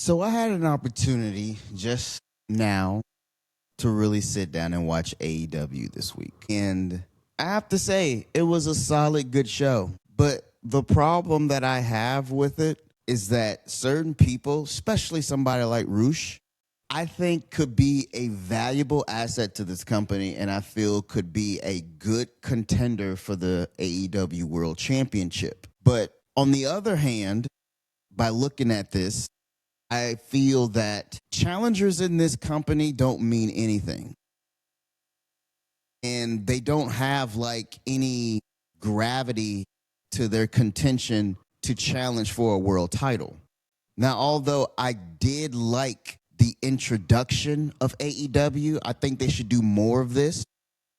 So I had an opportunity just now to really sit down and watch AEW this week. And I have to say, it was a solid, good show. But the problem that I have with it is that certain people, especially somebody like Roosh, I think could be a valuable asset to this company, and I feel could be a good contender for the AEW World Championship. But on the other hand, by looking at this, I feel that challengers in this company don't mean anything. And they don't have like any gravity to their contention to challenge for a world title. Now, although I did like the introduction of AEW, I think they should do more of this,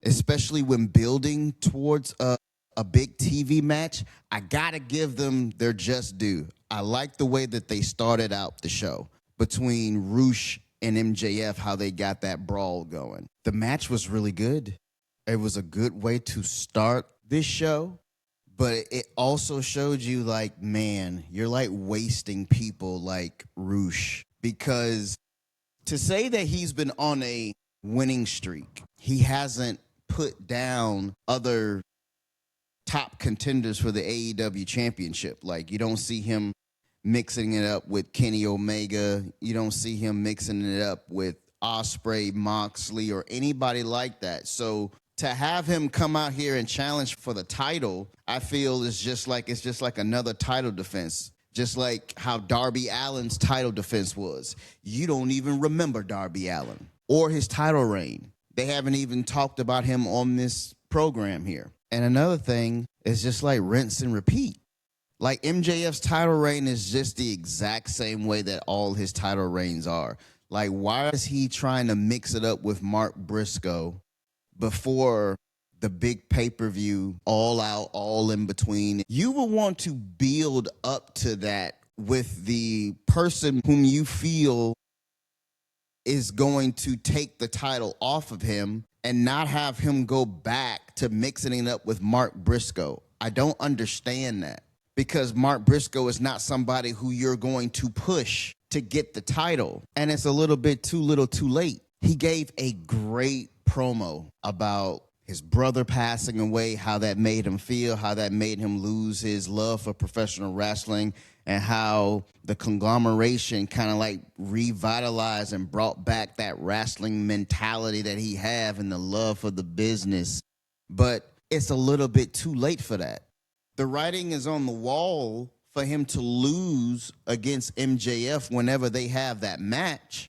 especially when building towards a big TV match. I got to give them their just due. I like the way that they started out the show between Roosh and MJF, how they got that brawl going. The match was really good. It was a good way to start this show, but it also showed you like, man, you're like wasting people like Roosh, because to say that he's been on a winning streak, he hasn't put down other top contenders for the AEW championship. Like, you don't see him mixing it up with Kenny Omega. You don't see him mixing it up with Ospreay, Moxley, or anybody like that. So to have him come out here and challenge for the title, I feel is just like, it's just like another title defense. Just like how Darby Allin's title defense was. You don't even remember Darby Allin or his title reign. They haven't even talked about him on this program here. And another thing is just like rinse and repeat. Like, MJF's title reign is just the exact same way that all his title reigns are. Like, why is he trying to mix it up with Mark Briscoe before the big pay-per-view, all out, all in between? You will want to build up to that with the person whom you feel is going to take the title off of him and not have him go back to mixing it up with Mark Briscoe. I don't understand that, because Mark Briscoe is not somebody who you're going to push to get the title. And it's a little bit too little too late. He gave a great promo about his brother passing away, how that made him feel, how that made him lose his love for professional wrestling, and how the conglomeration kind of like revitalized and brought back that wrestling mentality that he had and the love for the business. But it's a little bit too late for that. The writing is on the wall for him to lose against MJF whenever they have that match.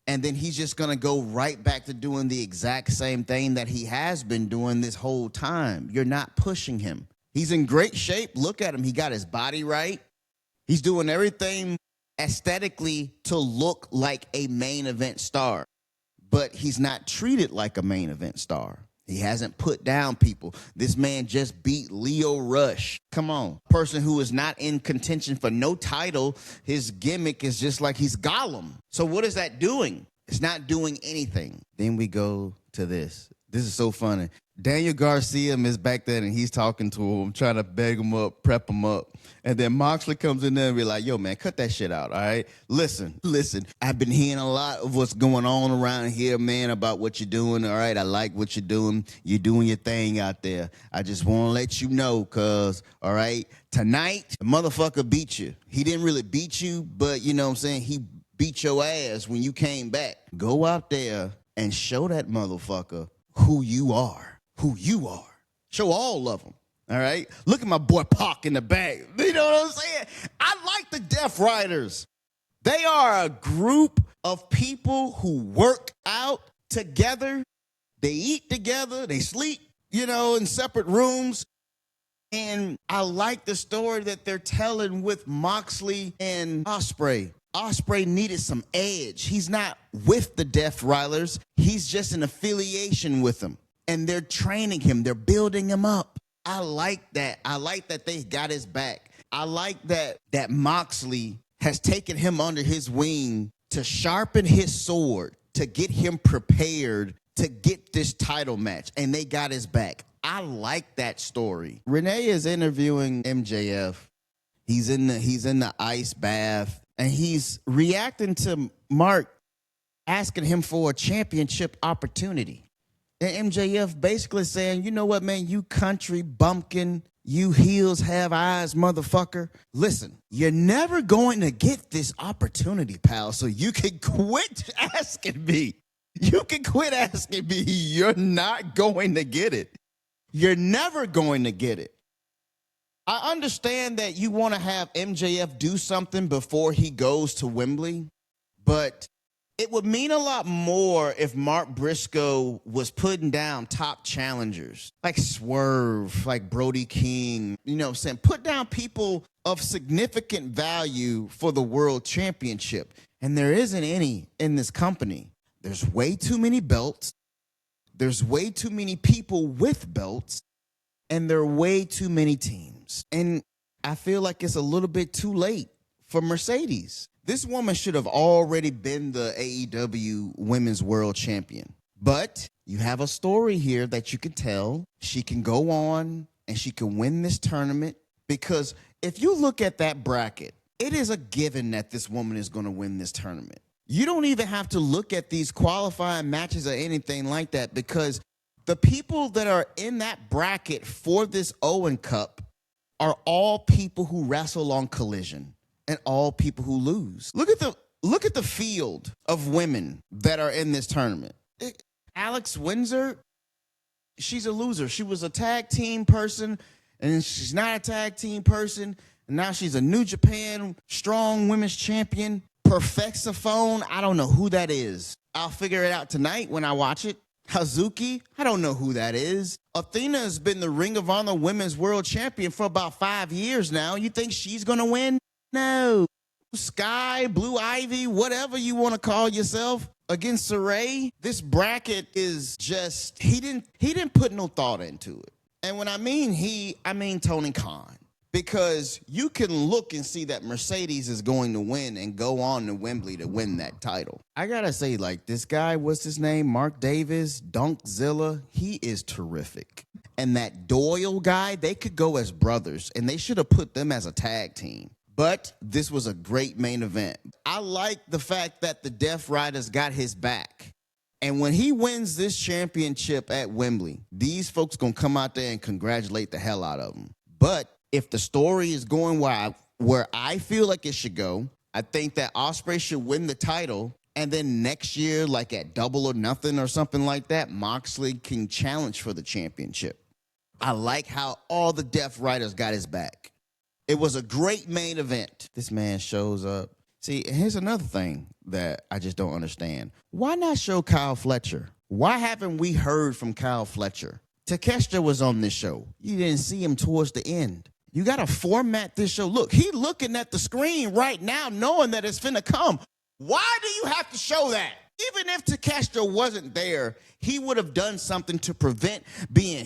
And then he's just going to go right back to doing the exact same thing that he has been doing this whole time. You're not pushing him. He's in great shape. Look at him. He got his body right. He's doing everything aesthetically to look like a main event star. But he's not treated like a main event star. He hasn't put down people. This man just beat Leo Rush. Come on. Person who is not in contention for no title, his gimmick is just like he's Gollum. So what is that doing? It's not doing anything. Then we go to this. This is so funny. Daniel Garcia is back there and he's talking to him, trying to beg him up, prep him up. And then Moxley comes in there and be like, yo, man, cut that shit out, all right? Listen. I've been hearing a lot of what's going on around here, man, about what you're doing, all right? I like what you're doing. You're doing your thing out there. I just want to let you know, cuz, all right, tonight, the motherfucker beat you. He didn't really beat you, but, you know what I'm saying, he beat your ass when you came back. Go out there and show that motherfucker who you are. Show all of them, all right? Look at my boy Pac in the back. You know what I'm saying? I like the Death Riders. They are a group of people who work out together. They eat together. They sleep, in separate rooms. And I like the story that they're telling with Moxley and Ospreay. Ospreay needed some edge. He's not with the Death Riders. He's just an affiliation with them. And they're training him. They're building him up. I like that. I like that they got his back. I like that Moxley has taken him under his wing to sharpen his sword, to get him prepared to get this title match. And they got his back. I like that story. Renee is interviewing MJF. He's in the ice bath. And he's reacting to Mark asking him for a championship opportunity. And MJF basically saying, you know what, man, you country bumpkin, you heels have eyes, motherfucker. Listen, you're never going to get this opportunity, pal, so you can quit asking me. You can quit asking me. You're not going to get it. You're never going to get it. I understand that you want to have MJF do something before he goes to Wembley, but it would mean a lot more if Mark Briscoe was putting down top challengers like Swerve, like Brody King, you know what I'm saying? Put down people of significant value for the world championship. And there isn't any in this company. There's way too many belts. There's way too many people with belts. And there are way too many teams. And I feel like it's a little bit too late for Mercedes. This woman should have already been the AEW Women's World Champion. But you have a story here that you can tell. She can go on and she can win this tournament. Because if you look at that bracket, it is a given that this woman is going to win this tournament. You don't even have to look at these qualifying matches or anything like that, because the people that are in that bracket for this Owen Cup are all people who wrestle on Collision and all people who lose. Look at the field of women that are in this tournament. Alex Windsor, she's a loser. She was a tag team person, and she's not a tag team person. And now she's a New Japan Strong Women's Champion. Perfexophone, I don't know who that is. I'll figure it out tonight when I watch it. Hazuki, I don't know who that is. Athena has been the Ring of Honor Women's World Champion for about 5 years now. You think she's going to win? No. Sky, Blue Ivy, whatever you want to call yourself, against Saray. This bracket is just, he didn't put no thought into it. And when I mean he, I mean Tony Khan. Because you can look and see that Mercedes is going to win and go on to Wembley to win that title. I gotta say, like, this guy, what's his name? Mark Davis, Dunkzilla, he is terrific. And that Doyle guy, they could go as brothers, and they should have put them as a tag team. But this was a great main event. I like the fact that the Death Riders got his back. And when he wins this championship at Wembley, these folks gonna come out there and congratulate the hell out of him. But if the story is going where I feel like it should go, I think that Ospreay should win the title, and then next year, like at Double or Nothing or something like that, Moxley can challenge for the championship. I like how all the Death Riders got his back. It was a great main event. This man shows up. See, here's another thing that I just don't understand. Why not show Kyle Fletcher? Why haven't we heard from Kyle Fletcher? Takeshita was on this show. You didn't see him towards the end. You got to format this show. Look, he looking at the screen right now knowing that it's finna come. Why do you have to show that? Even if Takeshita wasn't there, he would have done something to prevent being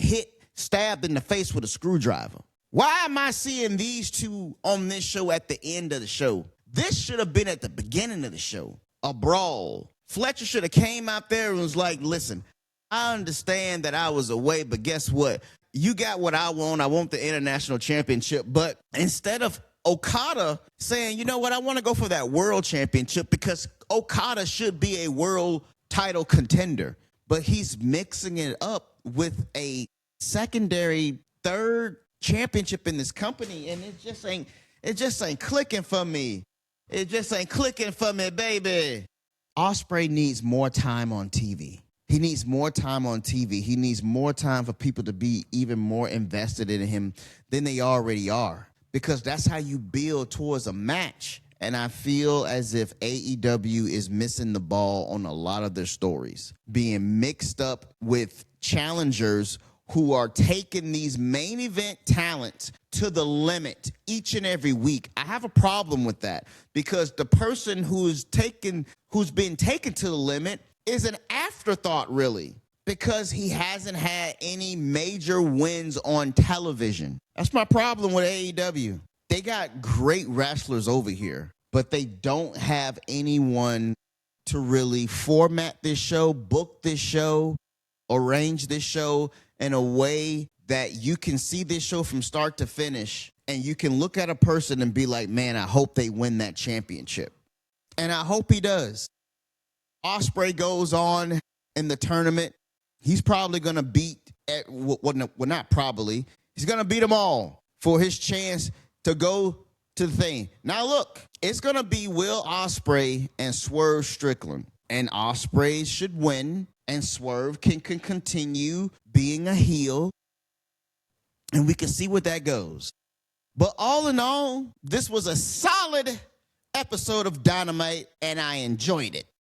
stabbed in the face with a screwdriver. Why am I seeing these two on this show at the end of the show? This should have been at the beginning of the show. A brawl. Fletcher should have came out there and was like, listen, I understand that I was away, but guess what? You got what I want. I want the international championship. But instead of Okada saying, you know what, I want to go for that world championship because Okada should be a world title contender. But he's mixing it up with a secondary third championship in this company. And it just ain't clicking for me. It just ain't clicking for me, baby. Ospreay needs more time on TV. He needs more time on TV. He needs more time for people to be even more invested in him than they already are. Because that's how you build towards a match. And I feel as if AEW is missing the ball on a lot of their stories. Being mixed up with challengers who are taking these main event talents to the limit each and every week. I have a problem with that. Because the person who's been taken to the limit is an afterthought, really, because he hasn't had any major wins on television. That's my problem with AEW. They got great wrestlers over here, but they don't have anyone to really format this show, book this show, arrange this show in a way that you can see this show from start to finish, and you can look at a person and be like, man, I hope they win that championship. And I hope he does. Ospreay goes on in the tournament. He's probably going to beat, not probably, he's going to beat them all for his chance to go to the thing. Now, look, it's going to be Will Ospreay and Swerve Strickland. And Ospreay should win, and Swerve can continue being a heel. And we can see where that goes. But all in all, this was a solid episode of Dynamite, and I enjoyed it.